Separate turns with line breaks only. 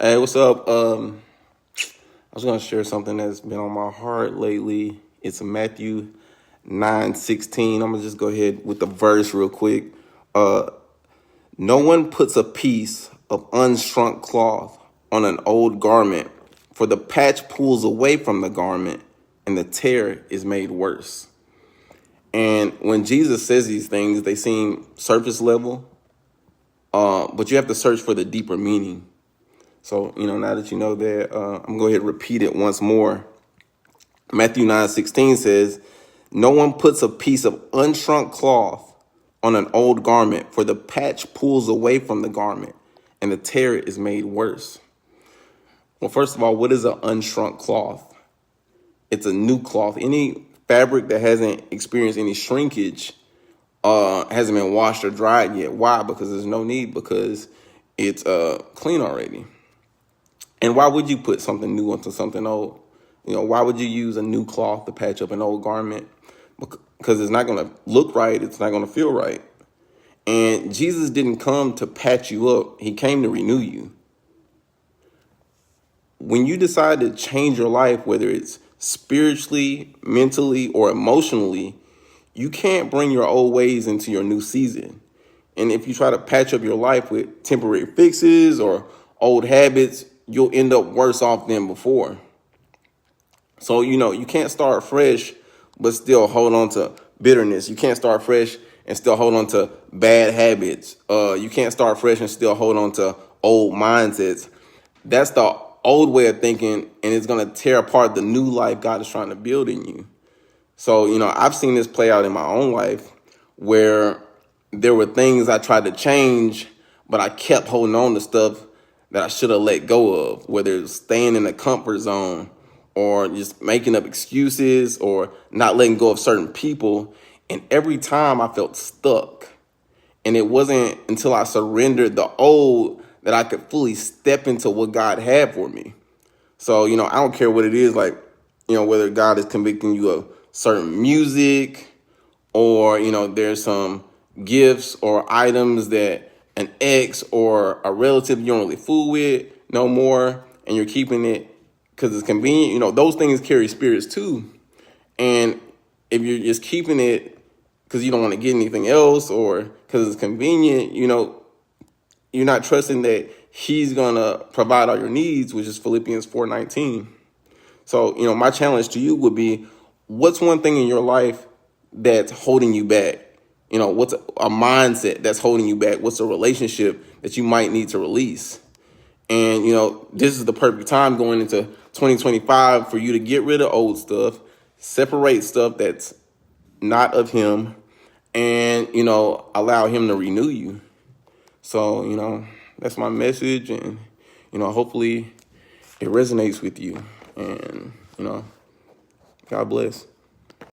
Hey, what's up? I was going to share something that's been on my heart lately. It's Matthew 9:16. I'm going to just go ahead with the verse real quick. Uh, no one puts a piece of unshrunk cloth on an old garment, for the patch pulls away from the garment and the tear is made worse. And when Jesus says these things, they seem surface level, but you have to search for the deeper meaning. So, now that you know that, I'm going to go ahead and repeat it once more. Matthew 9:16 says, no one puts a piece of unshrunk cloth on an old garment, for the patch pulls away from the garment and the tear is made worse. Well, first of all, what is an unshrunk cloth? It's a new cloth. Any fabric that hasn't experienced any shrinkage hasn't been washed or dried yet. Why? Because there's no need, because it's clean already. And why would you put something new onto something old? Why would you use a new cloth to patch up an old garment? Because it's not going to look right. It's not going to feel right. And Jesus didn't come to patch you up. He came to renew you. When you decide to change your life, whether it's spiritually, mentally, or emotionally, you can't bring your old ways into your new season. And if you try to patch up your life with temporary fixes or old habits, you'll end up worse off than before. So, you can't start fresh, but still hold on to bitterness. You can't start fresh and still hold on to bad habits. You can't start fresh and still hold on to old mindsets. That's the old way of thinking, and it's going to tear apart the new life God is trying to build in you. So, I've seen this play out in my own life where there were things I tried to change, but I kept holding on to stuff that I should have let go of, whether it's staying in the comfort zone or just making up excuses or not letting go of certain people. And every time I felt stuck. And it wasn't until I surrendered the old that I could fully step into what God had for me. So, I don't care what it is, like, whether God is convicting you of certain music or, there's some gifts or items that an ex or a relative you don't really fool with no more, and you're keeping it because it's convenient. Those things carry spirits too. And if you're just keeping it because you don't want to get anything else or because it's convenient, you're not trusting that he's going to provide all your needs, which is Philippians 4:19. So, my challenge to you would be, what's one thing in your life that's holding you back? What's a mindset that's holding you back? What's a relationship that you might need to release? And, this is the perfect time going into 2025 for you to get rid of old stuff, separate stuff that's not of him, and, allow him to renew you. So, that's my message. And, hopefully it resonates with you. And, God bless.